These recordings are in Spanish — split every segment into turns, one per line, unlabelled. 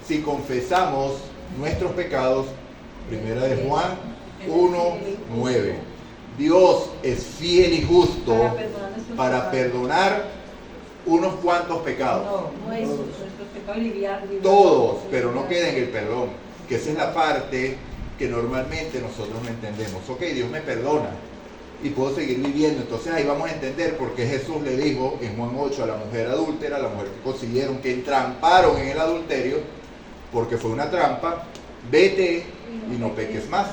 si confesamos nuestros pecados, primera de Juan 1:9. Dios es fiel y justo para perdonar unos cuantos pecados.
No, nuestros pecados livianos.
Todos, pero no queda en el perdón, que esa es la parte que normalmente nosotros no entendemos. Ok, Dios me perdona y puedo seguir viviendo. Entonces ahí vamos a entender por qué Jesús le dijo en Juan 8 a la mujer adúltera, a la mujer que consiguieron, que entramparon en el adulterio, porque fue una trampa, vete y no peques más.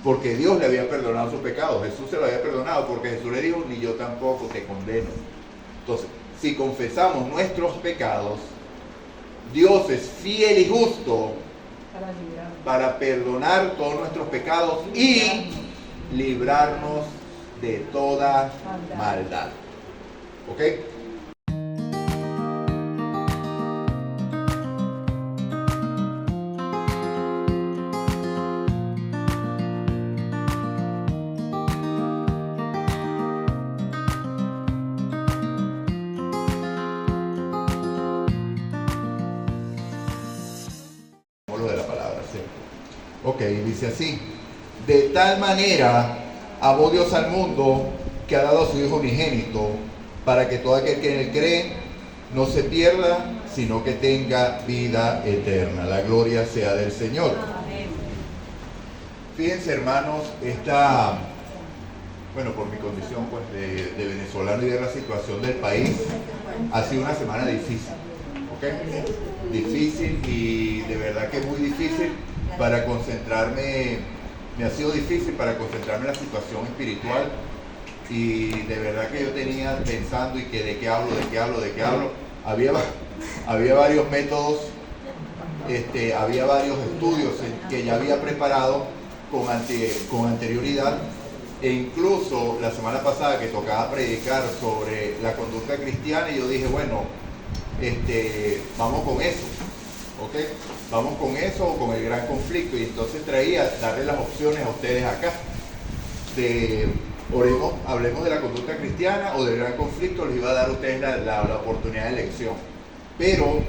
Porque Dios le había perdonado sus pecados. Jesús se lo había perdonado, porque Jesús le dijo, ni yo tampoco te condeno. Entonces, si confesamos nuestros pecados, Dios es fiel y justo para perdonar todos nuestros pecados y librarnos de toda maldad. ¿Ok? Lo de la palabra, sí. Ok, dice así: de tal manera amó Dios al mundo que ha dado a su Hijo unigénito, para que todo aquel que en él cree no se pierda, sino que tenga vida eterna. La gloria sea del Señor.
Amén.
Fíjense, hermanos, bueno, por mi condición pues de venezolano y de la situación del país, ha sido una semana difícil. ¿Ok? Difícil, y de verdad que muy difícil para concentrarme. Me ha sido difícil para concentrarme en la situación espiritual, y de verdad que yo tenía pensando, y que de qué hablo. Había varios métodos, había varios estudios que ya había preparado con anterioridad, e incluso la semana pasada que tocaba predicar sobre la conducta cristiana, y yo dije, bueno, vamos con eso, ¿ok? Vamos con eso o con el gran conflicto. Y entonces darle las opciones a ustedes acá. Hablemos de la conducta cristiana o del gran conflicto. Les iba a dar a ustedes la oportunidad de elección. Pero,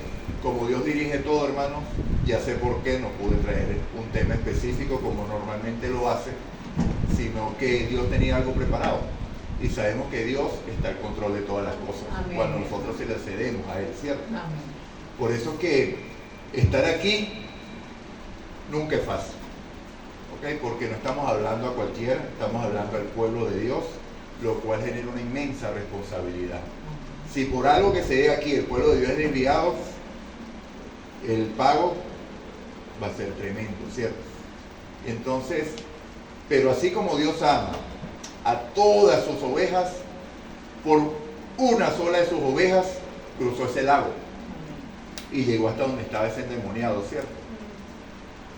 como Dios dirige todo, hermanos, ya sé por qué no pude traer un tema específico como normalmente lo hace, sino que Dios tenía algo preparado. Y sabemos que Dios está al control de todas las cosas. Amén. Cuando nosotros se le cedemos a Él, ¿cierto? Amén. Por eso que estar aquí nunca es fácil, ¿ok? Porque no estamos hablando a cualquiera, estamos hablando al pueblo de Dios, lo cual genera una inmensa responsabilidad. Si por algo que se dé aquí el pueblo de Dios es desviado, el pago va a ser tremendo, ¿cierto? Entonces, pero así como Dios ama a todas sus ovejas, por una sola de sus ovejas cruzó ese lago y llegó hasta donde estaba ese endemoniado, ¿cierto?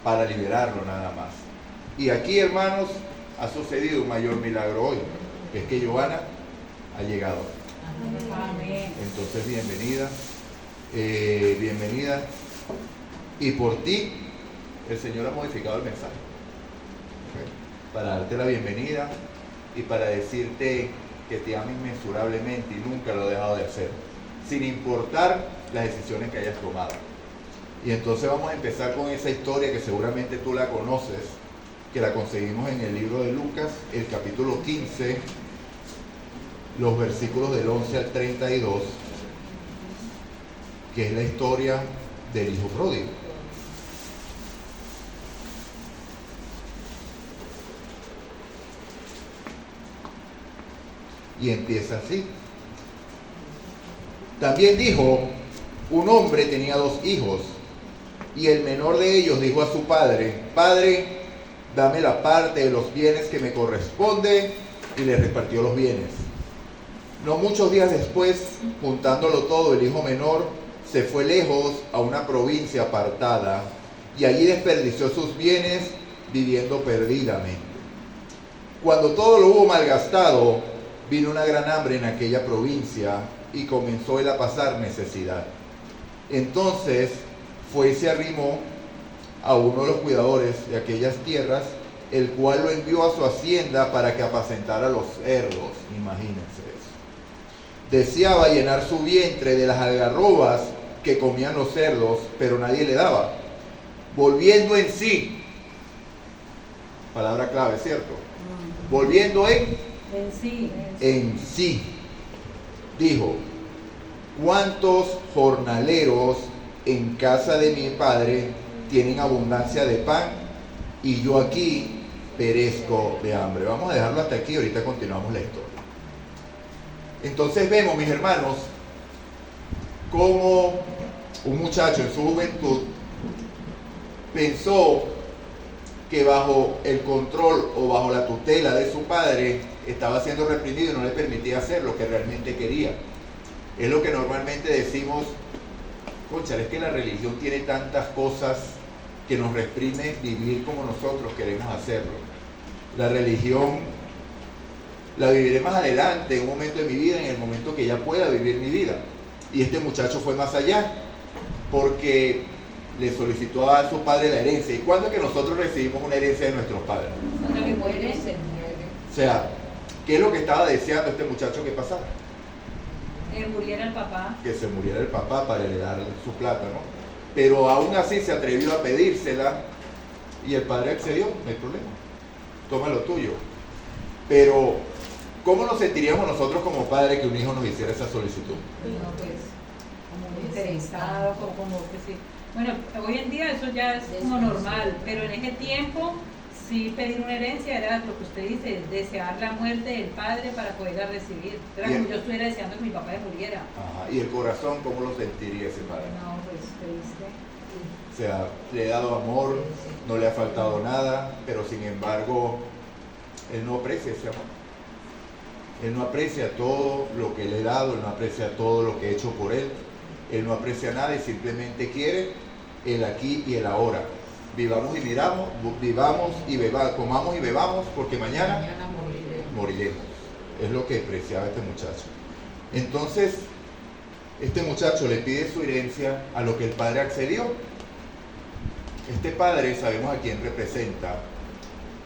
Para liberarlo nada más. Y aquí, hermanos, ha sucedido un mayor milagro hoy, que es que Johanna ha llegado.
Amén.
Entonces, bienvenida. Y por ti, el Señor ha modificado el mensaje. ¿Okay? Para darte la bienvenida y para decirte que te ama inmensurablemente y nunca lo ha dejado de hacer, sin importar las decisiones que hayas tomado. Y entonces vamos a empezar con esa historia que seguramente tú la conoces, que la conseguimos en el libro de Lucas, el capítulo 15, los versículos del 11 al 32, que es la historia del hijo pródigo. Y empieza así. También dijo: un hombre tenía 2 hijos, y el menor de ellos dijo a su padre: Padre, dame la parte de los bienes que me corresponde, y le repartió los bienes. No muchos días después, juntándolo todo, el hijo menor se fue lejos a una provincia apartada, y allí desperdició sus bienes viviendo perdidamente. Cuando todo lo hubo malgastado, vino una gran hambre en aquella provincia, y comenzó él a pasar necesidad. Entonces fue y se arrimó a uno de los cuidadores de aquellas tierras, el cual lo envió a su hacienda para que apacentara los cerdos. Imagínense eso. Deseaba llenar su vientre de las algarrobas que comían los cerdos, pero nadie le daba. volviendo en sí, palabra clave, ¿cierto? Volviendo
En sí.
en sí, dijo, ¿cuántos jornaleros en casa de mi padre tienen abundancia de pan y yo aquí perezco de hambre? Vamos a dejarlo hasta aquí, ahorita continuamos la historia. Entonces vemos, mis hermanos, cómo un muchacho en su juventud pensó que bajo el control o bajo la tutela de su padre estaba siendo reprimido y no le permitía hacer lo que realmente quería. Es lo que normalmente decimos, cónchale, es que la religión tiene tantas cosas que nos reprime vivir como nosotros queremos hacerlo. La religión la viviré más adelante, en un momento de mi vida, en el momento que ya pueda vivir mi vida. Y este muchacho fue más allá, porque le solicitó a su padre la herencia. ¿Y cuándo es que nosotros recibimos una herencia de nuestros padres?
Cuando que muere.
O sea, ¿qué es lo que estaba deseando este muchacho que pasara?
Que muriera el papá.
Que se muriera el papá para heredar su plata, ¿no? Pero aún así se atrevió a pedírsela y el padre accedió, no hay problema. Toma lo tuyo. Pero, ¿cómo nos sentiríamos nosotros como padres que un hijo nos hiciera esa solicitud?
No, pues, como muy interesado, como que sí. Bueno, hoy en día eso ya es como normal, pero en ese tiempo sí pedir una herencia era lo que usted dice, desear la muerte del padre para poderla recibir. Era como yo estuviera deseando que mi papá muriera.
Ajá. ¿Y el corazón cómo lo sentiría ese padre?
No, pues triste.
O sea, le he dado amor, no le ha faltado nada, pero sin embargo, él no aprecia ese amor. Él no aprecia todo lo que le he dado, él no aprecia todo lo que he hecho por él. Él no aprecia nada y simplemente quiere el aquí y el ahora. Vivamos y vivamos y bebamos, comamos y bebamos, porque mañana moriremos. Es lo que despreciaba este muchacho. Entonces, este muchacho le pide su herencia, a lo que el padre accedió. Este padre sabemos a quién representa.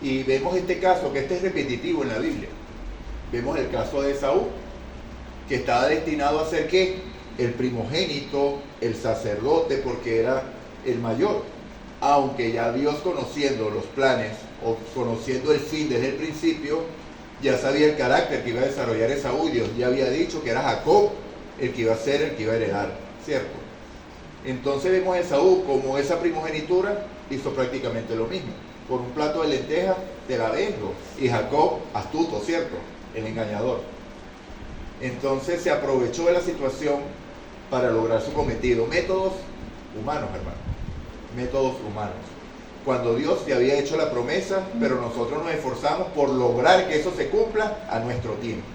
Y vemos este caso, que este es repetitivo en la Biblia. Vemos el caso de Esaú, que estaba destinado a ser ¿qué? El primogénito, el sacerdote, porque era el mayor. Aunque ya Dios, conociendo los planes o conociendo el fin desde el principio, ya sabía el carácter que iba a desarrollar Esaú. Dios ya había dicho que era Jacob el que iba a ser, el que iba a heredar, ¿cierto? Entonces vemos a Esaú como esa primogenitura hizo prácticamente lo mismo. Por un plato de lentejas te la vendo. Y Jacob, astuto, ¿cierto? El engañador. Entonces se aprovechó de la situación para lograr su cometido. Métodos humanos, hermano. Métodos humanos. Cuando Dios te había hecho la promesa, pero nosotros nos esforzamos por lograr que eso se cumpla a nuestro tiempo,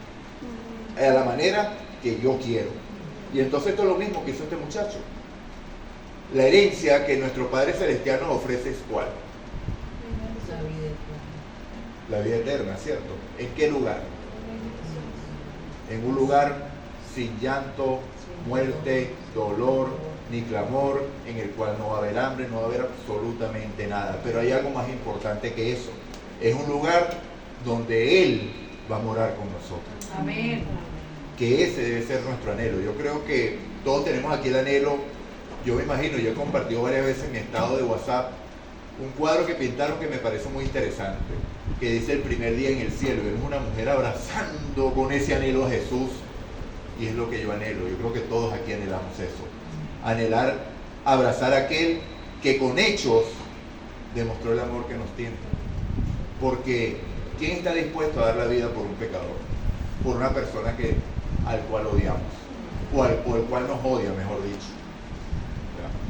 a la manera que yo quiero. Y entonces esto es lo mismo que hizo este muchacho. La herencia que nuestro Padre Celestial nos ofrece es ¿cuál? La vida eterna, ¿cierto? ¿En qué lugar? En un lugar sin llanto, muerte, dolor, ni clamor, en el cual no va a haber hambre, no va a haber absolutamente nada. Pero hay algo más importante que eso. Es un lugar donde Él va a morar con nosotros.
Amén.
Que ese debe ser nuestro anhelo. Yo creo que todos tenemos aquí el anhelo. Yo me imagino, yo he compartido varias veces en mi estado de WhatsApp un cuadro que pintaron que me parece muy interesante, que dice el primer día en el cielo. Vemos una mujer abrazando con ese anhelo a Jesús, y es lo que yo anhelo. Yo creo que todos aquí anhelamos eso. Anhelar, abrazar a aquel que con hechos demostró el amor que nos tiene. Porque ¿quién está dispuesto a dar la vida por un pecador? Por una persona al cual odiamos, por el cual nos odia, mejor dicho.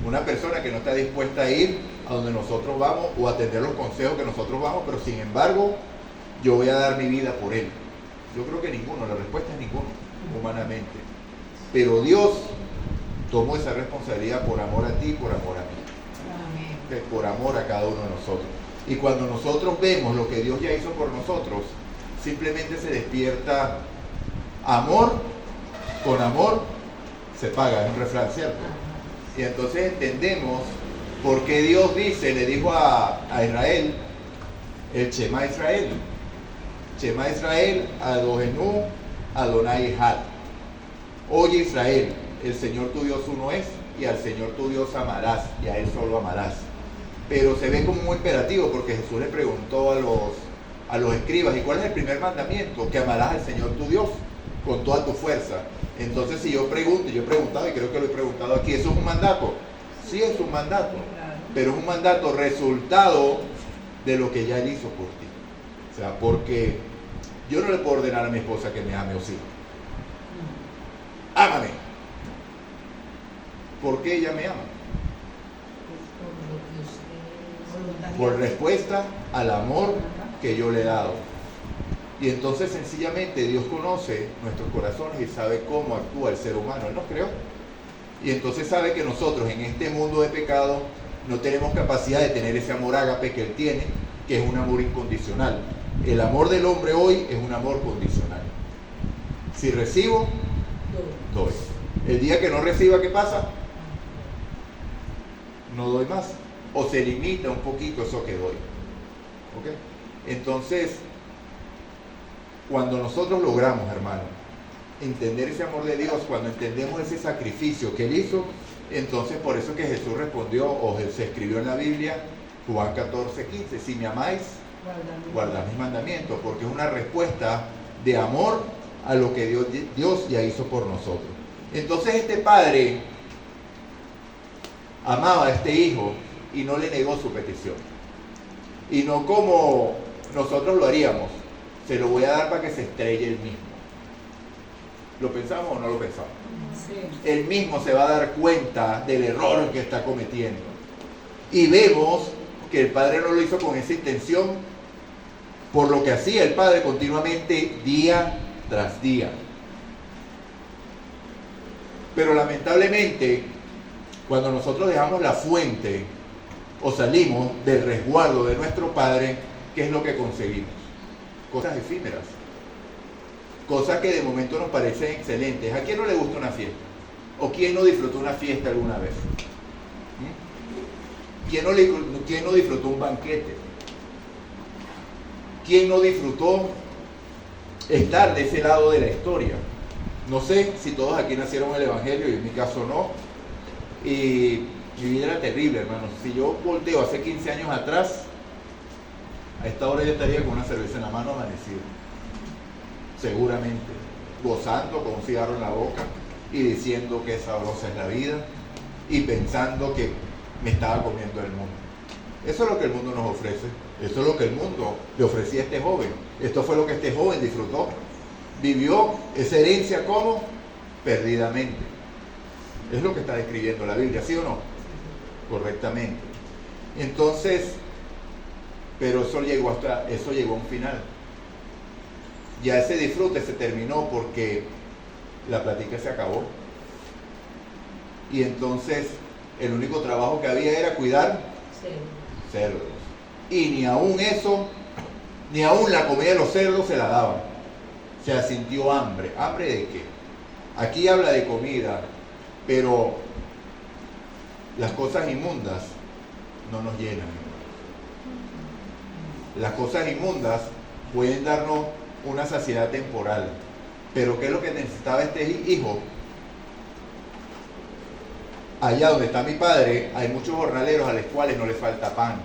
Una persona que no está dispuesta a ir a donde nosotros vamos o a atender los consejos que nosotros vamos, pero sin embargo yo voy a dar mi vida por él. Yo creo que ninguno, la respuesta es ninguno, humanamente. Pero Dios tomó esa responsabilidad por amor a ti, por amor a mí. Por amor a cada uno de nosotros. Y cuando nosotros vemos lo que Dios ya hizo por nosotros, simplemente se despierta amor. Con amor se paga, es un refrán, ¿cierto? Y entonces entendemos por qué Dios le dijo a Israel, el Shema Israel. Shema Israel, Adonenu, Adonai Echad. Oye Israel, el Señor tu Dios uno es, y al Señor tu Dios amarás, y a Él solo amarás. pero se ve como un imperativo porque Jesús le preguntó a los escribas, ¿y cuál es el primer mandamiento? Que amarás al Señor tu Dios con toda tu fuerza. Entonces si yo pregunto, yo he preguntado y creo que lo he preguntado aquí, ¿eso es un mandato? Sí, es un mandato, pero es un mandato resultado de lo que ya Él hizo por ti. O sea, porque yo no le puedo ordenar a mi esposa que me ame o sí. Ámame. ¿Por qué ella me ama? Por respuesta al amor que yo le he dado. Y entonces sencillamente Dios conoce nuestros corazones y sabe cómo actúa el ser humano. Él nos creó. Y entonces sabe que nosotros en este mundo de pecado no tenemos capacidad de tener ese amor ágape que Él tiene, que es un amor incondicional. El amor del hombre hoy es un amor condicional. Si recibo, doy. El día que no reciba, ¿qué pasa? No doy más. O se limita un poquito eso que doy. ¿Ok? Entonces, cuando nosotros logramos, hermano, entender ese amor de Dios, cuando entendemos ese sacrificio que Él hizo, entonces por eso que Jesús respondió, o se escribió en la Biblia, Juan 14:15, si me amáis, guardad mis mandamientos, porque es una respuesta de amor a lo que Dios ya hizo por nosotros. Entonces este padre amaba a este hijo y no le negó su petición. Y no como nosotros lo haríamos, se lo voy a dar para que se estrelle él mismo. ¿Lo pensamos o no lo pensamos? Sí. Él mismo se va a dar cuenta del error que está cometiendo. Y vemos que el padre no lo hizo con esa intención, por lo que hacía el padre continuamente día tras día. Pero lamentablemente, cuando nosotros dejamos la fuente o salimos del resguardo de nuestro padre, ¿qué es lo que conseguimos? Cosas efímeras. Cosas que de momento nos parecen excelentes. ¿A quién no le gusta una fiesta? ¿O quién no disfrutó una fiesta alguna vez? ¿Quién no disfrutó un banquete? ¿Quién no disfrutó estar de ese lado de la historia? No sé si todos aquí nacieron en el Evangelio y en mi caso no. Y mi vida era terrible, hermanos. Si yo volteo hace 15 años atrás, a esta hora yo estaría con una cerveza en la mano amanecido. Seguramente. Gozando con un cigarro en la boca y diciendo que sabrosa es la vida y pensando que me estaba comiendo el mundo. Eso es lo que el mundo nos ofrece. Eso es lo que el mundo le ofrecía a este joven. Esto fue lo que este joven disfrutó. Vivió esa herencia como perdidamente. Es lo que está describiendo la Biblia, ¿sí o no? Correctamente. Entonces, pero eso llegó a un final. Ya ese disfrute se terminó porque la plática se acabó. Y entonces el único trabajo que había era cuidar cerdos. Y ni aún eso, ni aún la comida de los cerdos se la daban. O sea, sintió hambre. ¿Hambre de qué? Aquí habla de comida, pero las cosas inmundas no nos llenan. Las cosas inmundas pueden darnos una saciedad temporal. Pero ¿qué es lo que necesitaba este hijo? Allá donde está mi padre, hay muchos jornaleros a los cuales no les falta pan.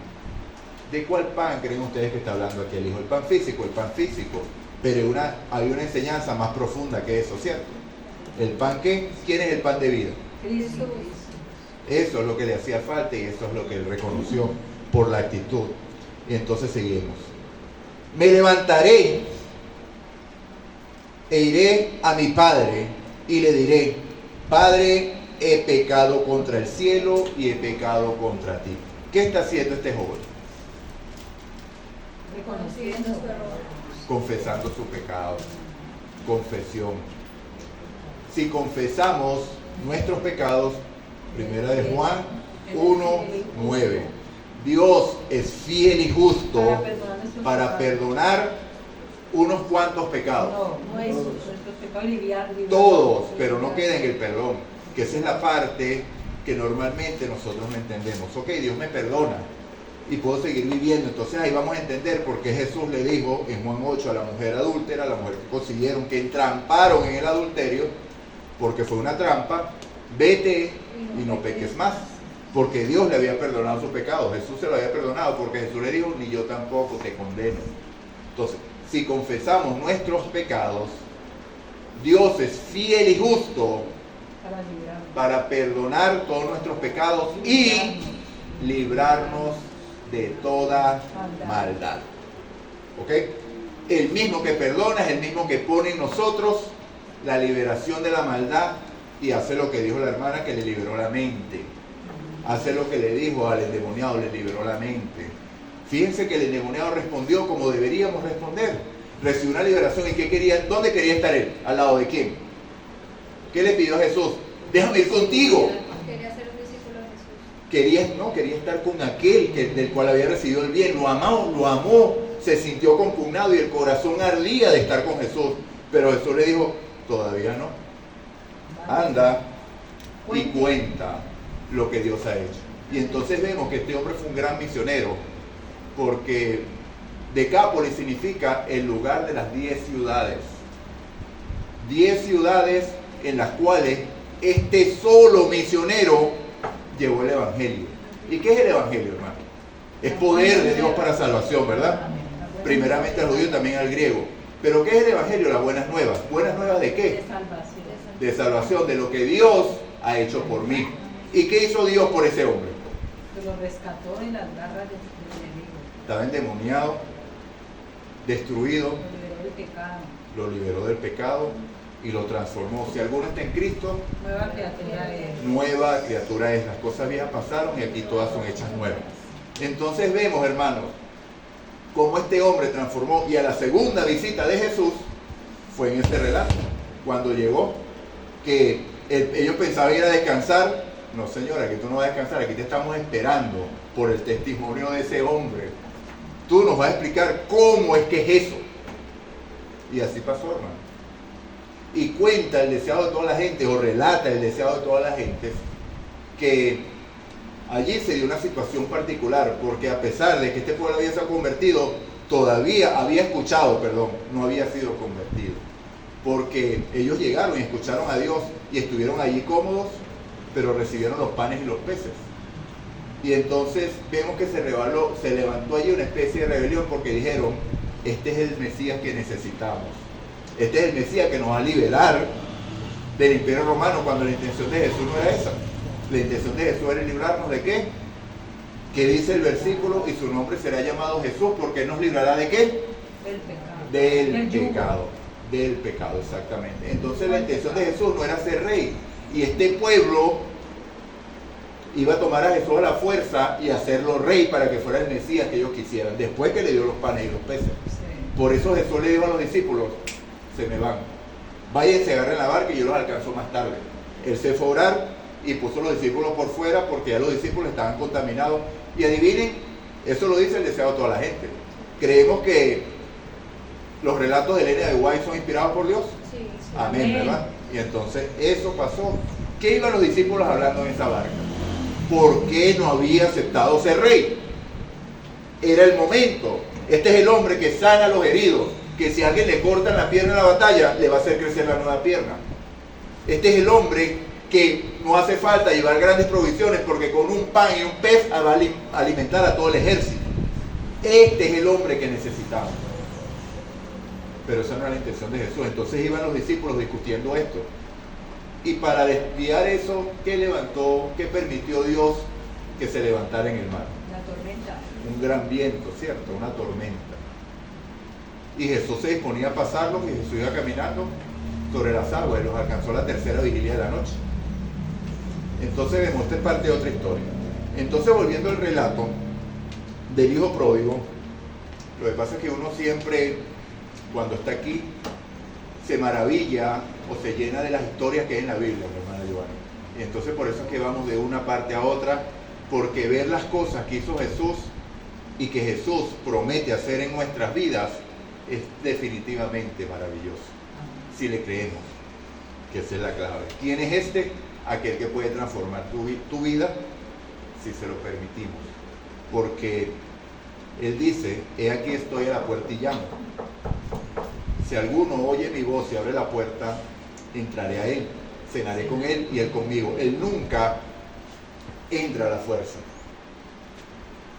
¿De cuál pan creen ustedes que está hablando aquí el hijo? El pan físico, pero hay una enseñanza más profunda que eso, ¿cierto? ¿El pan qué? ¿Quién es el pan de vida?
Cristo.
Eso es lo que le hacía falta y eso es lo que él reconoció por la actitud. Y entonces seguimos. Me levantaré e iré a mi padre y le diré, Padre, he pecado contra el cielo y he pecado contra ti. ¿Qué está haciendo este joven?
Reconociendo su error.
Confesando su pecado. Confesión. Si confesamos nuestros pecados, primera de Juan 1:9. Dios es fiel y justo para perdonar unos cuantos pecados.
No es nuestros pecados livianos.
Todos, pero no queda en el perdón, que esa es la parte que normalmente nosotros no entendemos. Ok, Dios me perdona y puedo seguir viviendo. Entonces ahí vamos a entender por qué Jesús le dijo en Juan 8 a la mujer adúltera, a la mujer que consiguieron, que entramparon en el adulterio, porque fue una trampa, vete y no peques más. porque Dios le había perdonado sus pecados. Jesús se lo había perdonado porque Jesús le dijo, ni yo tampoco te condeno. Entonces, si confesamos nuestros pecados, Dios es fiel y justo para perdonar todos nuestros pecados y librarnos de toda maldad. ¿Ok? El mismo que perdona es el mismo que pone en nosotros la liberación de la maldad y hace lo que dijo la hermana, que le liberó la mente. Hace lo que le dijo al endemoniado, le liberó la mente. Fíjense que el endemoniado respondió como deberíamos responder. Recibió una liberación. ¿Y qué quería? ¿Dónde quería estar él? ¿Al lado de quién? ¿Qué le pidió a Jesús? Déjame ir contigo.
Quería ser un discípulo de Jesús.
Quería estar con aquel del cual había recibido el bien. Lo amó, se sintió compugnado y el corazón ardía de estar con Jesús. Pero Jesús le dijo, todavía no. Anda y cuenta lo que Dios ha hecho. Y entonces vemos que este hombre fue un gran misionero, porque Decápolis significa el lugar de las 10 ciudades. 10 ciudades en las cuales este solo misionero llevó el evangelio. ¿Y qué es el evangelio, hermano? Es poder de Dios para salvación, ¿verdad? Primeramente al judío, también al griego. ¿Pero qué es el evangelio? Las buenas nuevas. ¿Buenas nuevas de qué?
De salvación.
De salvación, de lo que Dios ha hecho por mí. ¿Y qué hizo Dios por ese hombre?
Que lo rescató de las garras del enemigo.
Estaba endemoniado, destruido,
Lo liberó del pecado.
lo liberó del pecado y lo transformó. Si alguno está en Cristo,
Nueva criatura es.
nueva criatura es. Las cosas viejas pasaron y aquí todas son hechas nuevas. Entonces vemos, hermanos, cómo este hombre transformó. Y a la segunda visita de Jesús fue en este relato, cuando llegó, que ellos pensaban ir a descansar. No, señora, aquí tú no vas a descansar, aquí te estamos esperando por el testimonio de ese hombre. Tú nos vas a explicar cómo es que es eso. Y así pasó, hermano. Y cuenta el deseado de toda la gente, o relata el deseado de toda la gente, que allí se dio una situación particular, porque a pesar de que este pueblo había sido convertido, todavía había escuchado, no había sido convertido. Porque ellos llegaron y escucharon a Dios y estuvieron allí cómodos, pero recibieron los panes y los peces. Y entonces vemos que se levantó allí una especie de rebelión, porque dijeron, este es el Mesías que necesitamos. Este es el Mesías que nos va a liberar del Imperio Romano, cuando la intención de Jesús no era esa. La intención de Jesús era librarnos ¿de qué? ¿Qué dice el versículo? Y su nombre será llamado Jesús, porque nos librará ¿de qué?
Del
pecado. Del pecado, exactamente. Entonces la intención de Jesús no era ser rey. Y este pueblo iba a tomar a Jesús a la fuerza y hacerlo rey para que fuera el Mesías que ellos quisieran, después que le dio los panes y los peces.
Sí.
Por eso Jesús le dijo a los discípulos, se me van, váyanse, agarren la barca y yo los alcanzo más tarde. Él se fue a orar y puso a los discípulos por fuera, porque ya los discípulos estaban contaminados. Y adivinen, eso lo dice el deseado de toda la gente. Creemos que los relatos de Elena de White son inspirados por Dios.
Sí, sí.
Amén, ¿verdad? Y entonces eso pasó. ¿Qué iban los discípulos hablando en esa barca? ¿Por qué no había aceptado ser rey? Era el momento. Este es el hombre que sana a los heridos, que si a alguien le cortan la pierna en la batalla, le va a hacer crecer la nueva pierna. Este es el hombre que no hace falta llevar grandes provisiones, porque con un pan y un pez va a alimentar a todo el ejército. Este es el hombre que necesitamos. Pero esa no era la intención de Jesús. Entonces iban los discípulos discutiendo esto. Y para desviar eso, ¿qué permitió Dios que se levantara en el mar?
La tormenta.
Un gran viento, ¿cierto? Una tormenta. Y Jesús se disponía a pasarlos, y Jesús iba caminando sobre las aguas y los alcanzó la tercera vigilia de la noche. Entonces vemos, esta es parte de otra historia. Entonces, volviendo al relato del hijo pródigo, lo que pasa es que uno siempre, cuando está aquí, se maravilla o se llena de las historias que hay en la Biblia, mi hermana Giovanni. Y entonces por eso es que vamos de una parte a otra, porque ver las cosas que hizo Jesús y que Jesús promete hacer en nuestras vidas es definitivamente maravilloso, si le creemos, que esa es la clave. ¿Quién es este? Aquel que puede transformar tu vida, si se lo permitimos. Porque Él dice, he aquí estoy a la puerta y llamo. Si alguno oye mi voz y abre la puerta, entraré a Él, cenaré con Él y Él conmigo. Él nunca entra a la fuerza.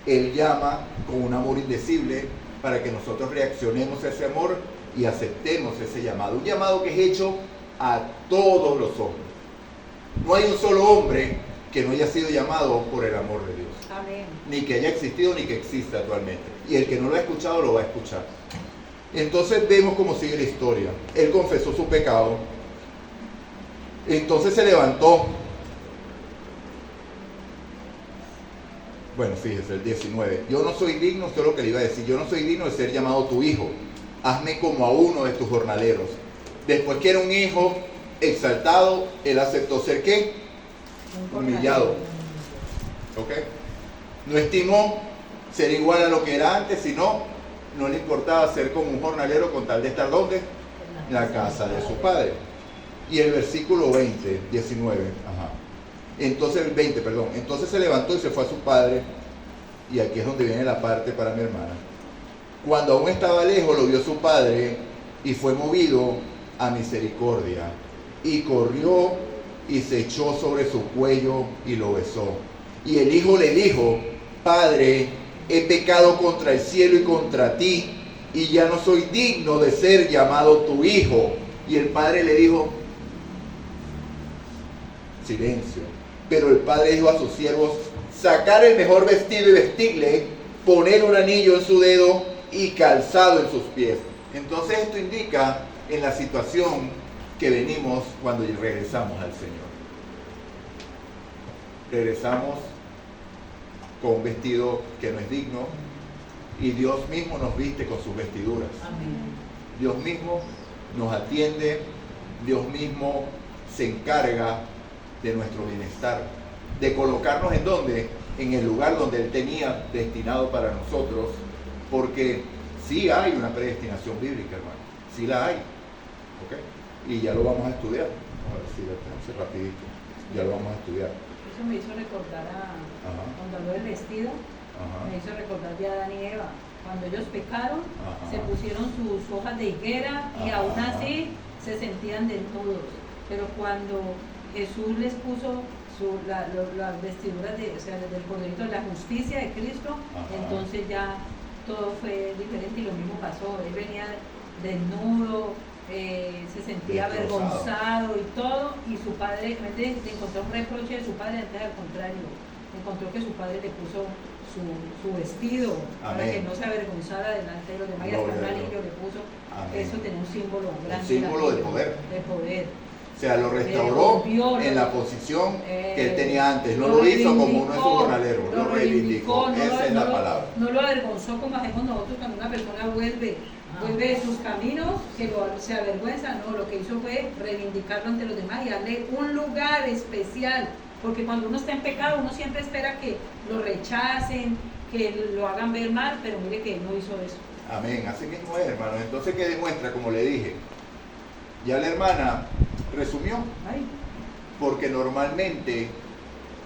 Él llama con un amor indecible para que nosotros reaccionemos a ese amor y aceptemos ese llamado. Un llamado que es hecho a todos los hombres. No hay un solo hombre que no haya sido llamado por el amor de Dios.
Amén.
Ni que haya existido ni que exista actualmente. Y el que no lo ha escuchado lo va a escuchar. Entonces vemos cómo sigue la historia. Él confesó su pecado. Entonces se levantó. Bueno, fíjese, el 19. Yo no soy digno, esto es lo que le iba a decir. Yo no soy digno de ser llamado tu hijo. Hazme como a uno de tus jornaleros. Después que era un hijo exaltado, él aceptó ser ¿qué? Humillado. ¿Ok? No estimó ser igual a lo que era antes, sino no le importaba ser como un jornalero con tal de estar ¿dónde? En la casa de su padre. Y el versículo 19. Ajá. Entonces, el 20, perdón. Entonces se levantó y se fue a su padre. Y aquí es donde viene la parte para mi hermana. Cuando aún estaba lejos, lo vio su padre y fue movido a misericordia. Y corrió y se echó sobre su cuello y lo besó. Y el hijo le dijo: Padre, he pecado contra el cielo y contra ti, y ya no soy digno de ser llamado tu hijo. Y el padre le dijo: silencio. Pero el padre dijo a sus siervos: sacar el mejor vestido y vestirle, poner un anillo en su dedo y calzado en sus pies. Entonces esto indica en la situación que venimos cuando regresamos al Señor. Regresamos con un vestido que no es digno y Dios mismo nos viste con sus vestiduras.
Amén.
Dios mismo nos atiende, Dios mismo se encarga de nuestro bienestar, de colocarnos en donde, en el lugar donde Él tenía destinado para nosotros, porque sí hay una predestinación bíblica, hermano, sí la hay, ¿ok? Y ya lo vamos a estudiar, vamos a ver si lo tenemos rapidito, ya lo vamos a estudiar.
Eso me hizo recordar cuando habló del vestido, me hizo recordar de Adán y Eva. Cuando ellos pecaron, se pusieron sus hojas de higuera y aún así se sentían desnudos. Pero cuando Jesús les puso las vestiduras del corderito, la justicia de Cristo, entonces ya todo fue diferente y lo mismo pasó. Él venía desnudo, se sentía avergonzado y todo, y su padre, en vez de encontrar un reproche de su padre, antes al contrario, encontró que su padre le puso su vestido. Amén. Para que no se avergonzara delante de los demás, y hasta un anillo le puso. Amén. Eso tenía un símbolo grande.
Un símbolo de poder.
De poder.
O sea, lo restauró en la posición que él tenía antes. No lo hizo como uno de sus jornaleros, lo reivindicó. Esa es la palabra.
No lo avergonzó como hacemos nosotros cuando una persona vuelve de sus caminos, que se avergüenza. No, lo que hizo fue reivindicarlo ante los demás y darle un lugar especial. Porque cuando uno está en pecado, uno siempre espera que lo rechacen, que lo hagan ver mal, pero mire que él no hizo eso.
Amén, así mismo es, hermano. Entonces, ¿qué demuestra? Como le dije, ya la hermana resumió. Porque normalmente,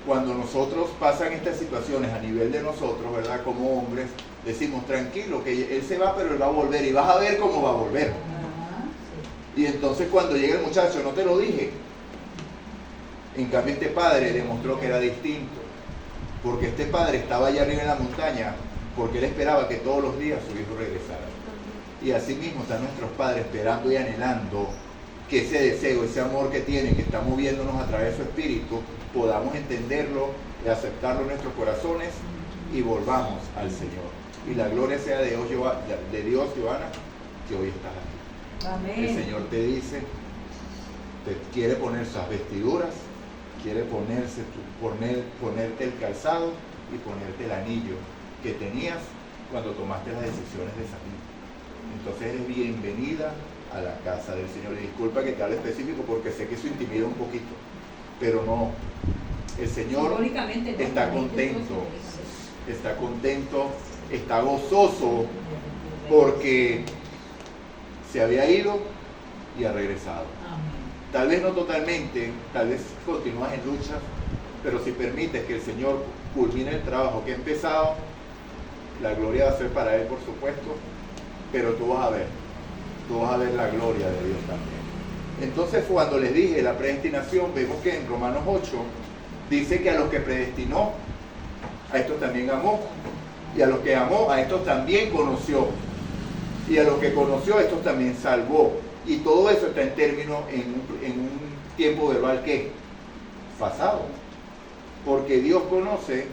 cuando nosotros pasan estas situaciones a nivel de nosotros, ¿verdad? Como hombres, decimos, tranquilo, que él se va, pero él va a volver, y vas a ver cómo va a volver. Y entonces cuando llega el muchacho, no te lo dije. En cambio este padre demostró que era distinto, porque este padre estaba allá arriba en la montaña, porque él esperaba que todos los días su hijo regresara. Y así mismo están nuestros padres esperando y anhelando que ese deseo, ese amor que tienen, que está moviéndonos a través de su espíritu, podamos entenderlo y aceptarlo en nuestros corazones y volvamos al Señor. Y la gloria sea de Dios, Giovanna, que hoy estás aquí.
Amén.
El Señor te dice, te quiere poner sus vestiduras, quiere ponerte el calzado y ponerte el anillo que tenías cuando tomaste las decisiones de salir. Entonces eres bienvenida a la casa del Señor. Y disculpa que te hable específico porque sé que eso intimida un poquito, pero no, el Señor está contento, está gozoso porque se había ido y ha regresado. Tal vez no totalmente, tal vez continúas en lucha, pero si permites que el Señor culmine el trabajo que ha empezado, la gloria va a ser para Él, por supuesto, pero tú vas a ver la gloria de Dios también. Entonces, cuando les dije la predestinación, vemos que en Romanos 8 Dice que a los que predestinó, a estos también amó. Y a los que amó, a estos también conoció. Y a los que conoció, a estos también salvó. Y todo eso está en términos, en un tiempo verbal que pasado. Porque Dios conoce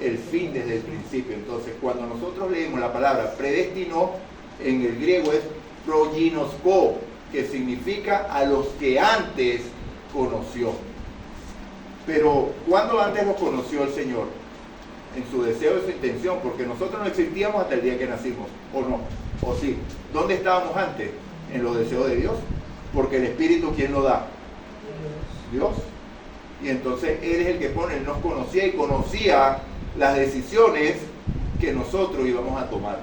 el fin desde el principio. Entonces, cuando nosotros leemos la palabra predestinó, en el griego es proginosko, que significa a los que antes conoció. Pero, ¿cuándo antes los conoció el Señor? En su deseo y su intención, porque nosotros no existíamos hasta el día que nacimos, ¿o no? ¿O sí? ¿Dónde estábamos antes? En los deseos de Dios. Porque el Espíritu, ¿quién lo da? Dios. Y entonces Él es el que pone, Él nos conocía y conocía las decisiones que nosotros íbamos a tomar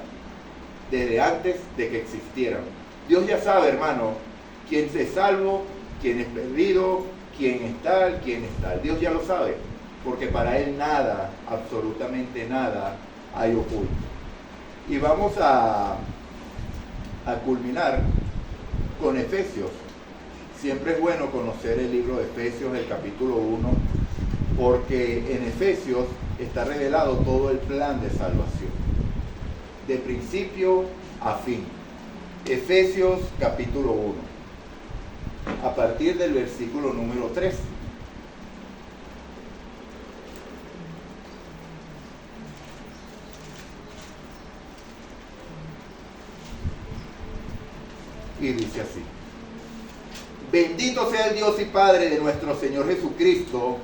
desde antes de que existieran. Dios ya sabe, hermano, quién es salvo, quién es perdido, quién es tal, quién es tal. Dios ya lo sabe, porque para Él nada, absolutamente nada, hay oculto. Y vamos a culminar con Efesios. Siempre es bueno conocer el libro de Efesios, el capítulo 1, porque en Efesios está revelado todo el plan de salvación, de principio a fin. Efesios capítulo 1, a partir del versículo número 3. Y dice así: bendito sea el Dios y Padre de nuestro Señor Jesucristo,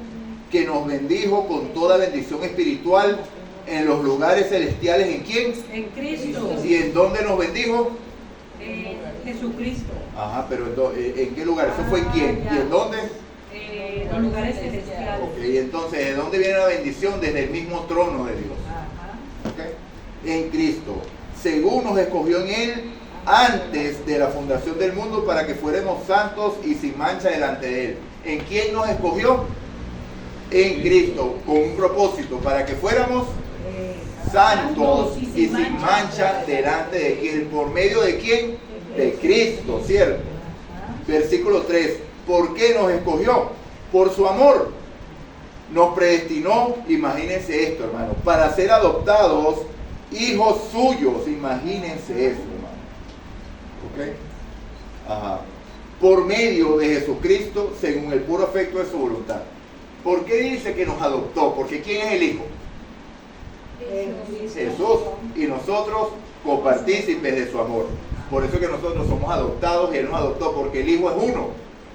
que nos bendijo con toda bendición espiritual en los lugares celestiales. ¿En quién?
En Cristo.
¿Y en dónde nos bendijo?
En Jesucristo.
Ajá, pero ¿en qué lugar? ¿Eso fue en quién?
Ya.
¿Y en dónde?
Los lugares celestiales.
Ok, entonces, ¿de dónde viene la bendición? Desde el mismo trono de Dios.
Ajá.
Okay. En Cristo, según nos escogió en Él antes de la fundación del mundo, para que fuéramos santos y sin mancha delante de Él. ¿En quién nos escogió? En Cristo, con un propósito, para que fuéramos santos y sin mancha delante de quién. ¿Por medio de quién? De Cristo, ¿cierto? Versículo 3. ¿Por qué nos escogió? Por su amor. Nos predestinó, imagínense esto, hermano, para ser adoptados hijos suyos. Imagínense eso, hermano. ¿Ok? Ajá. Por medio de Jesucristo, según el puro afecto de su voluntad. ¿Por qué dice que nos adoptó? Porque ¿quién es el Hijo? Jesús. Y nosotros copartícipes de su amor. Por eso que nosotros somos adoptados y Él nos adoptó, porque el Hijo es uno.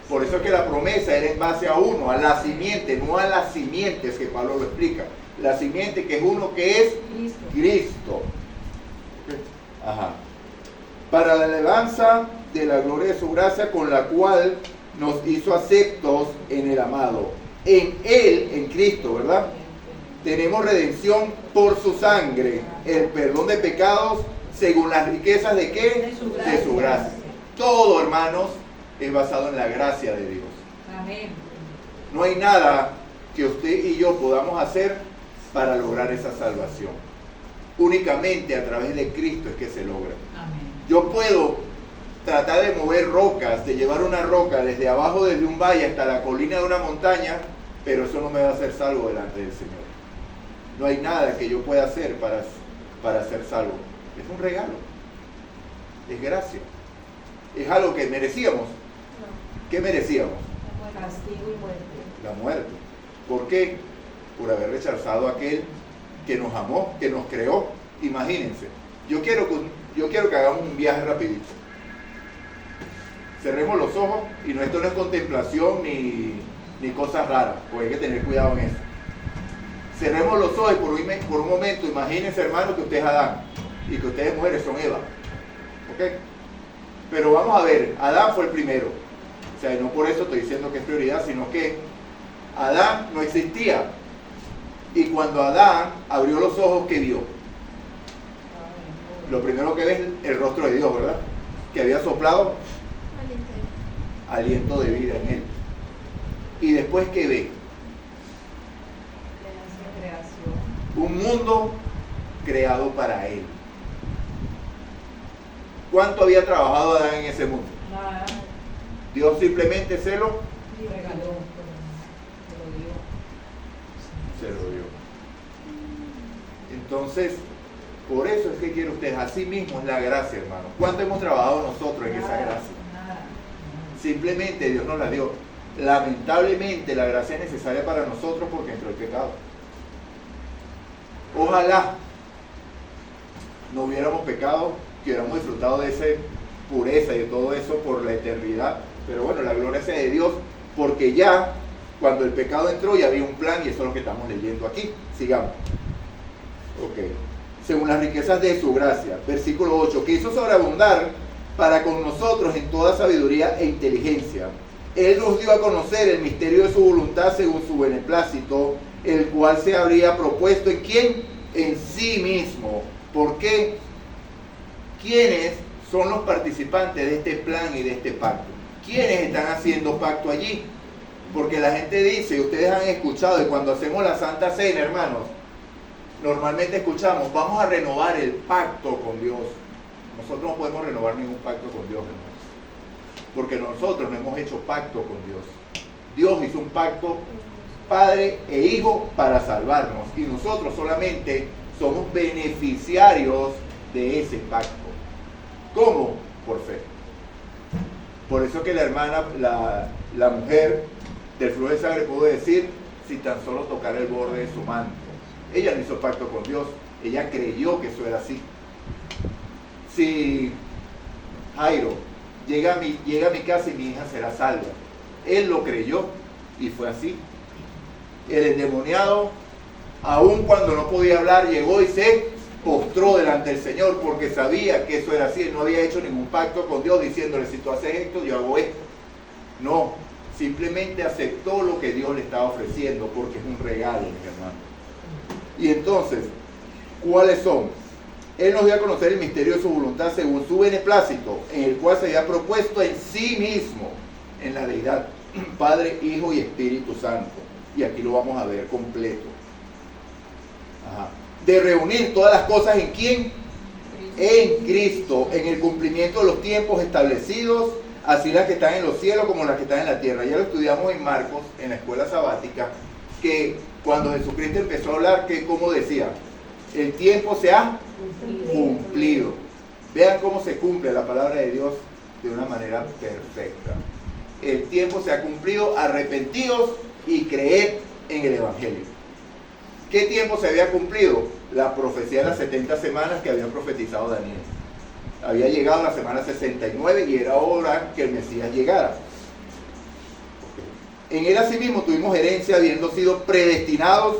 Por eso es que la promesa era en base a uno, a la simiente, no a las simientes, que Pablo lo explica. La simiente que es uno, que es Cristo. Ajá. Para la alabanza de la gloria de su gracia, con la cual nos hizo aceptos en el amado. En Él, en Cristo, ¿verdad? Tenemos redención por su sangre, el perdón de pecados según las riquezas de ¿qué? De su gracia. Todo, hermanos, es basado en la gracia de Dios.
Amén.
No hay nada que usted y yo podamos hacer para lograr esa salvación. Únicamente a través de Cristo es que se logra.
Amén.
Yo puedo tratar de mover rocas, de llevar una roca desde abajo, desde un valle hasta la colina de una montaña, pero eso no me va a hacer salvo delante del Señor. No hay nada que yo pueda hacer para ser salvo. Es un regalo. Es gracia. Es algo que merecíamos. ¿Qué merecíamos?
Castigo y muerte.
La muerte. ¿Por qué? Por haber rechazado a aquel que nos amó, que nos creó. Imagínense. Yo quiero que hagamos un viaje rapidito. Cerremos los ojos, y esto no es contemplación ni cosas raras, porque hay que tener cuidado en eso. Cerremos los ojos y por un momento imagínense, hermano, que usted es Adán y que ustedes mujeres son Eva. ¿Ok? Pero vamos a ver, Adán fue el primero. O sea, no por eso estoy diciendo que es prioridad, sino que Adán no existía. Y cuando Adán abrió los ojos, ¿qué vio? Lo primero que ve es el rostro de Dios, ¿verdad? Que había soplado aliento de vida en él. Y después, ¿qué ve? Un mundo creado para él. ¿Cuánto había trabajado Adán en ese mundo?
Nada.
Dios simplemente se lo
Regaló.
Entonces, por eso es que quiere ustedes, así mismo es la gracia, hermano. ¿Cuánto hemos trabajado nosotros en esa gracia?
Nada.
Simplemente Dios nos la dio. Lamentablemente la gracia es necesaria para nosotros porque entró el pecado. Ojalá no hubiéramos pecado, que hubiéramos disfrutado de esa pureza y de todo eso por la eternidad. Pero bueno, la gloria sea de Dios, porque ya cuando el pecado entró ya había un plan y eso es lo que estamos leyendo aquí. Sigamos. Ok. Según las riquezas de su gracia. Versículo 8. Que hizo sobreabundar para con nosotros en toda sabiduría e inteligencia. Él nos dio a conocer el misterio de su voluntad según su beneplácito, el cual se habría propuesto en ¿quién? En sí mismo. ¿Por qué? ¿Quiénes son los participantes de este plan y de este pacto? ¿Quiénes están haciendo pacto allí? Porque la gente dice, y ustedes han escuchado, y cuando hacemos la Santa Cena, hermanos, normalmente escuchamos, vamos a renovar el pacto con Dios. Nosotros no podemos renovar ningún pacto con Dios, hermanos, porque nosotros no hemos hecho pacto con Dios. Dios hizo un pacto, Padre e Hijo, para salvarnos, y nosotros solamente somos beneficiarios de ese pacto. ¿Cómo? Por fe. Por eso que la hermana, la mujer del flujo de sangre pudo decir, si tan solo tocara el borde de su manto. Ella no hizo pacto con Dios, ella creyó que eso era así. Si Jairo llega a mi casa y mi hija será salva, él lo creyó y fue así. El endemoniado, aun cuando no podía hablar, llegó y se postró delante del Señor porque sabía que eso era así. Él no había hecho ningún pacto con Dios diciéndole, si tú haces esto, yo hago esto. No, simplemente aceptó lo que Dios le estaba ofreciendo porque es un regalo, mis hermanos. Y entonces, ¿cuáles son? Él nos dio a conocer el misterio de su voluntad según su beneplácito, en el cual se había propuesto en sí mismo, en la deidad, Padre, Hijo y Espíritu Santo. Y aquí lo vamos a ver completo. Ajá. De reunir todas las cosas ¿en quién? En Cristo, en el cumplimiento de los tiempos establecidos, así las que están en los cielos como las que están en la tierra. Ya lo estudiamos en Marcos, en la escuela sabática, que cuando Jesucristo empezó a hablar, que como decía, el tiempo se ha cumplido. Vean cómo se cumple la palabra de Dios de una manera perfecta. El tiempo se ha cumplido, arrepentidos y creed en el Evangelio. ¿Qué tiempo se había cumplido? La profecía de las 70 semanas que había profetizado Daniel. Había llegado la semana 69 y era hora que el Mesías llegara. En él asimismo tuvimos herencia, habiendo sido predestinados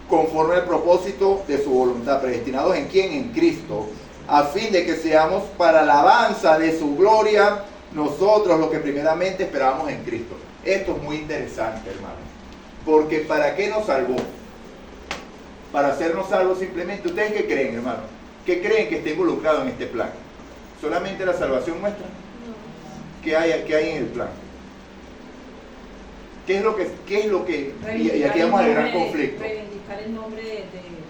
conforme al propósito de su voluntad. ¿Predestinados en quién? En Cristo, a fin de que seamos para alabanza de su gloria nosotros los que primeramente esperábamos en Cristo. Esto es muy interesante, hermanos, porque ¿para qué nos salvó? Para hacernos salvos simplemente. ¿Ustedes qué creen, hermanos? ¿Qué creen que está involucrado en este plan? ¿Solamente la salvación nuestra? ¿Qué hay en el plan? ¿Qué es lo que y aquí vamos al gran conflicto?
Reivindicar el nombre de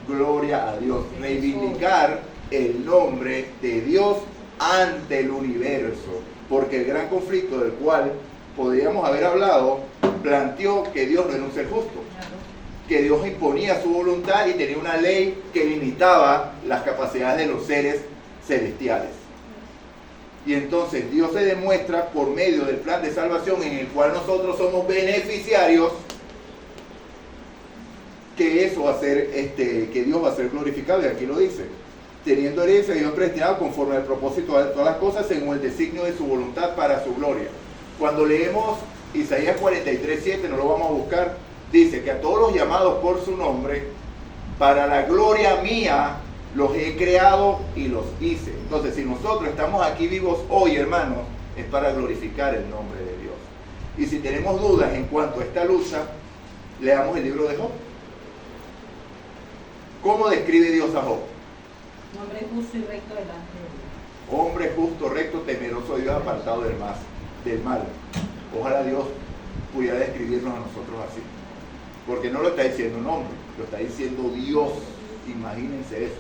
Gloria a Dios. Reivindicar el nombre de Dios ante el universo. Porque el gran conflicto del cual podríamos haber hablado planteó que Dios no era un ser justo. Que Dios imponía su voluntad y tenía una ley que limitaba las capacidades de los seres celestiales. Y entonces Dios se demuestra por medio del plan de salvación en el cual nosotros somos beneficiarios, que eso va a ser, que Dios va a ser glorificado, y aquí lo dice, teniendo herencia Dios predestinado conforme al propósito de todas las cosas según el designio de su voluntad para su gloria. Cuando leemos Isaías 43:7, no lo vamos a buscar, dice que a todos los llamados por su nombre, para la gloria mía, los he creado y los hice. Entonces, si nosotros estamos aquí vivos hoy, hermanos, es para glorificar el nombre de Dios. Y si tenemos dudas en cuanto a esta lucha, leamos el libro de Job. ¿Cómo describe Dios a Job?
Hombre justo y recto delante de Dios.
Hombre justo, recto, temeroso de Dios, apartado del mal. Ojalá Dios pudiera describirnos a nosotros así. Porque no lo está diciendo un hombre, lo está diciendo Dios. Imagínense eso.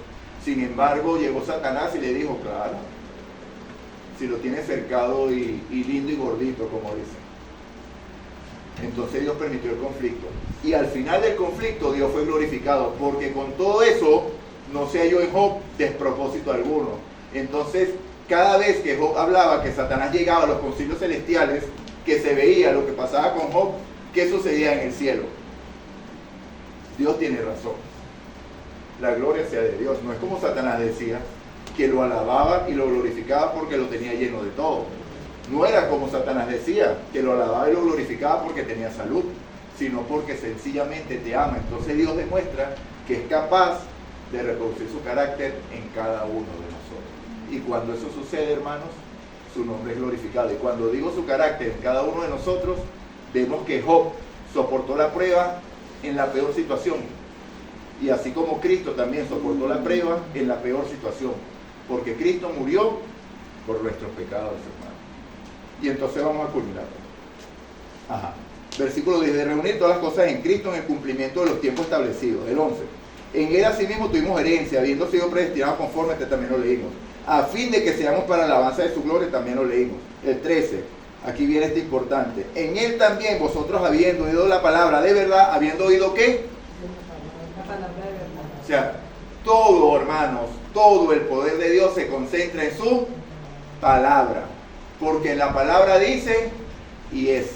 Sin embargo, llegó Satanás y le dijo, claro, si lo tiene cercado y lindo y gordito, como dicen. Entonces Dios permitió el conflicto. Y al final del conflicto Dios fue glorificado, porque con todo eso no se halló en Job despropósito alguno. Entonces, cada vez que Job hablaba que Satanás llegaba a los concilios celestiales, que se veía lo que pasaba con Job, ¿qué sucedía en el cielo? Dios tiene razón. La gloria sea de Dios. No es como Satanás decía, que lo alababa y lo glorificaba porque lo tenía lleno de todo. No era como Satanás decía, que lo alababa y lo glorificaba porque tenía salud, sino porque sencillamente te ama. Entonces Dios demuestra que es capaz de reproducir su carácter en cada uno de nosotros. Y cuando eso sucede, hermanos, su nombre es glorificado. Y cuando digo su carácter en cada uno de nosotros, vemos que Job soportó la prueba en la peor situación. Y así como Cristo también soportó la prueba en la peor situación. Porque Cristo murió por nuestros pecados, hermanos. Y entonces vamos a culminar. Ajá. Versículo 10. De reunir todas las cosas en Cristo en el cumplimiento de los tiempos establecidos. El 11. En él asimismo tuvimos herencia, habiendo sido predestinados conforme, este también lo leímos. A fin de que seamos para la alabanza de su gloria, también lo leímos. El 13. Aquí viene este importante. En él también vosotros habiendo oído la palabra de verdad, habiendo oído ¿qué?
La palabra de verdad.
O sea, todo, hermanos, todo el poder de Dios se concentra en su palabra. Porque la palabra dice y es.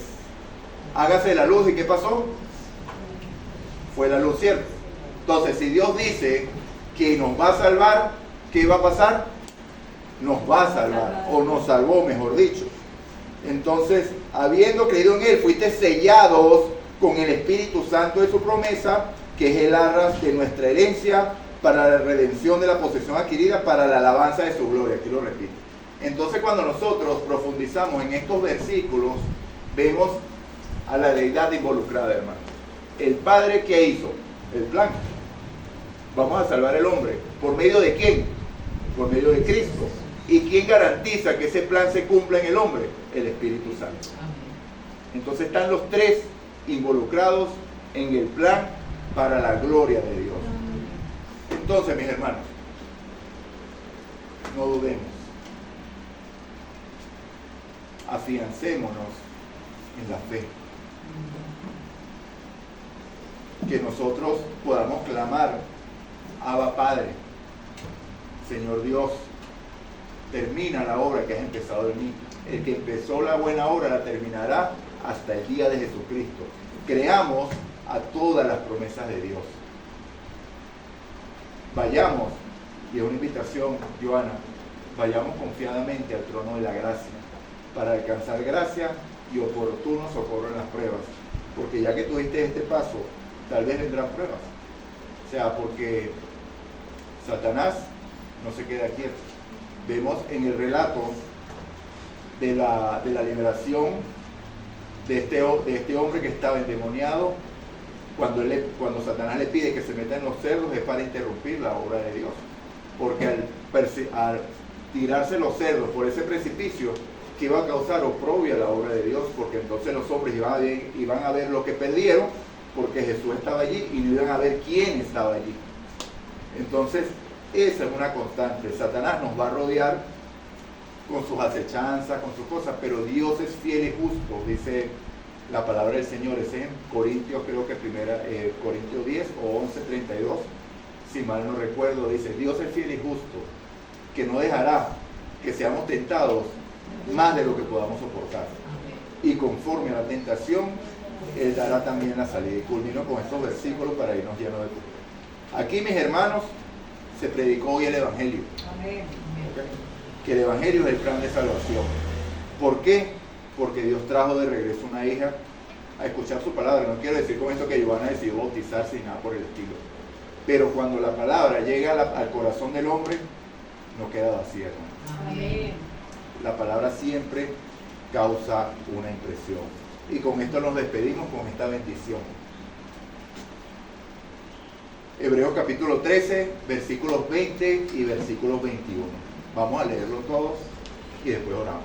Hágase la luz, ¿y qué pasó? Fue la luz, ¿cierto? Entonces, si Dios dice que nos va a salvar, ¿qué va a pasar? Nos va a salvar, o nos salvó, mejor dicho. Entonces, habiendo creído en Él, fuiste sellados con el Espíritu Santo de su promesa, que es el arras de nuestra herencia, para la redención de la posesión adquirida, para la alabanza de su gloria. Aquí lo repito. Entonces, cuando nosotros profundizamos en estos versículos, vemos a la deidad involucrada, hermano. El Padre, ¿qué hizo? El plan. Vamos a salvar al hombre. ¿Por medio de quién? Por medio de Cristo. ¿Y quién garantiza que ese plan se cumpla en el hombre? El Espíritu Santo. Entonces están los tres involucrados en el plan para la gloria de Dios. Entonces, mis hermanos, no dudemos. Afiancémonos en la fe. Que nosotros podamos clamar: Abba Padre, Señor Dios, termina la obra que has empezado en mí. El que empezó la buena obra la terminará hasta el día de Jesucristo. Creamos a todas las promesas de Dios. Vayamos, y es una invitación, Joana, vayamos confiadamente al trono de la gracia para alcanzar gracia y oportuno socorro en las pruebas. Porque ya que tuviste este paso, tal vez vendrán pruebas. O sea, porque Satanás no se queda quieto. Vemos en el relato de la liberación de este hombre que estaba endemoniado, cuando Satanás le pide que se meta en los cerdos, es para interrumpir la obra de Dios. Porque al tirarse los cerdos por ese precipicio, que iba a causar oprobio a la obra de Dios, porque entonces los hombres iban a ver lo que perdieron, porque Jesús estaba allí, y no iban a ver quién estaba allí. Entonces, esa es una constante. Satanás nos va a rodear con sus acechanzas, con sus cosas, pero Dios es fiel y justo, dice la palabra del Señor. Es en Corintios, creo que Corintios 10 o 11:32, si mal no recuerdo, dice: Dios es fiel y justo, que no dejará que seamos tentados más de lo que podamos soportar, y conforme a la tentación Él dará también la salida. Y culmino con estos versículos para irnos llenos de culto. Aquí, mis hermanos, se predicó hoy el Evangelio.
Amén.
¿Okay? Que el Evangelio es el plan de salvación. ¿Por qué? Porque Dios trajo de regreso una hija a escuchar su palabra. No quiero decir con esto que Joana decidió bautizarse y nada por el estilo, pero cuando la palabra llega al corazón del hombre, no queda vacía, hermano.
Amén.
La palabra siempre causa una impresión. Y con esto nos despedimos con esta bendición. Hebreos capítulo 13, versículos 20 y versículos 21. Vamos a leerlo todos y después oramos.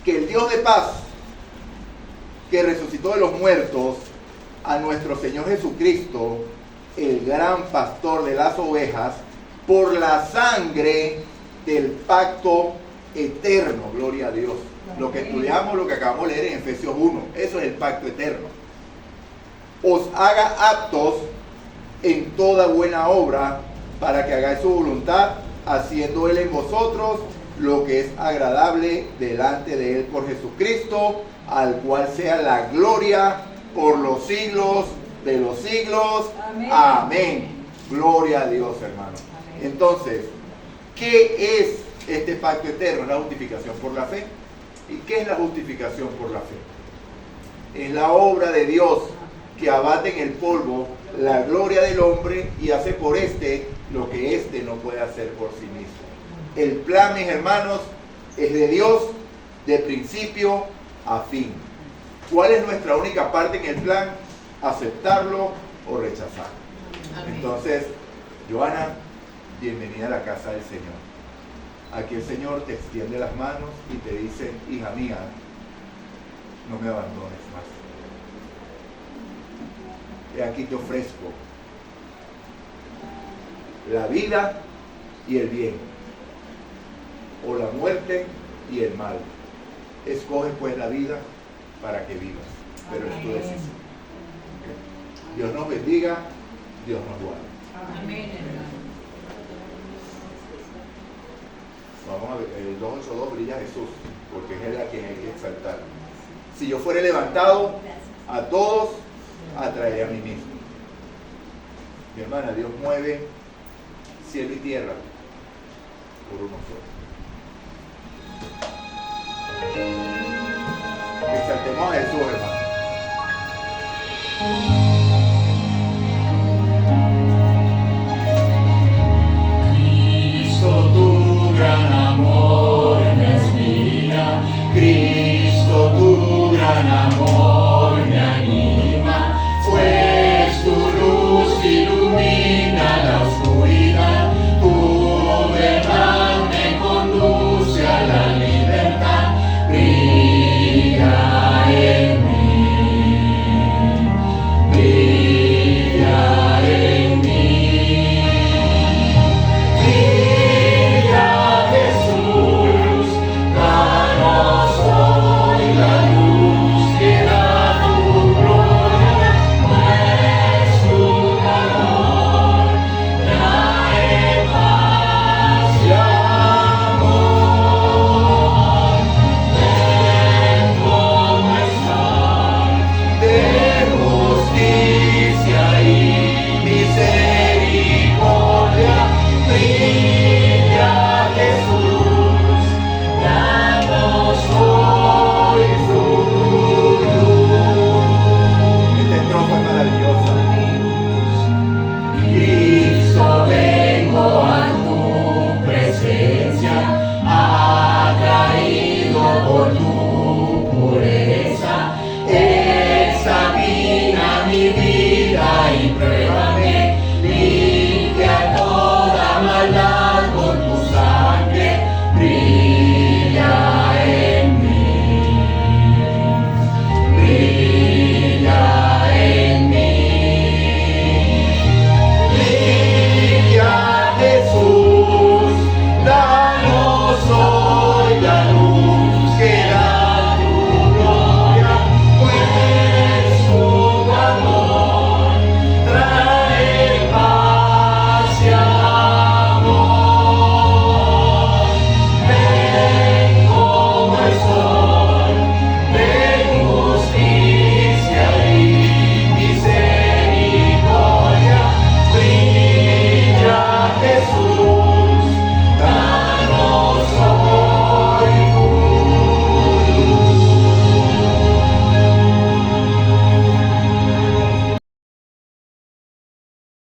Que el Dios de paz, que resucitó de los muertos a nuestro Señor Jesucristo, el gran pastor de las ovejas, por la sangre del pacto eterno, gloria a Dios, Lo que estudiamos, lo que acabamos de leer en Efesios 1. Eso es el pacto eterno. Os haga aptos en toda buena obra para que hagáis su voluntad, haciendo Él en vosotros lo que es agradable delante de Él por Jesucristo, al cual sea la gloria por los siglos de los siglos.
Amén.
Amén. Gloria a Dios, hermano.
Amén.
Entonces, ¿qué es este pacto eterno? La justificación por la fe. ¿Y qué es la justificación por la fe? Es la obra de Dios que abate en el polvo la gloria del hombre y hace por éste lo que éste no puede hacer por sí mismo. El plan, mis hermanos, es de Dios de principio a fin. ¿Cuál es nuestra única parte en el plan? Aceptarlo o rechazarlo.
Amén.
Entonces, Joana, bienvenida a la casa del Señor. Aquí el Señor te extiende las manos y te dice: hija mía, no me abandones más. Y aquí te ofrezco la vida y el bien, o la muerte y el mal. Escoge pues la vida para que vivas, pero es tu
Amén.
decisión. ¿Ok? Dios nos bendiga, Dios nos guarde.
Amén, hermano.
Vamos a ver, el 282 brilla Jesús, porque es Él a quien hay que exaltar. Si yo fuere levantado, a todos atraeré a mí mismo. Mi hermana, Dios mueve cielo y tierra por uno solo. Exaltemos a Jesús, hermano.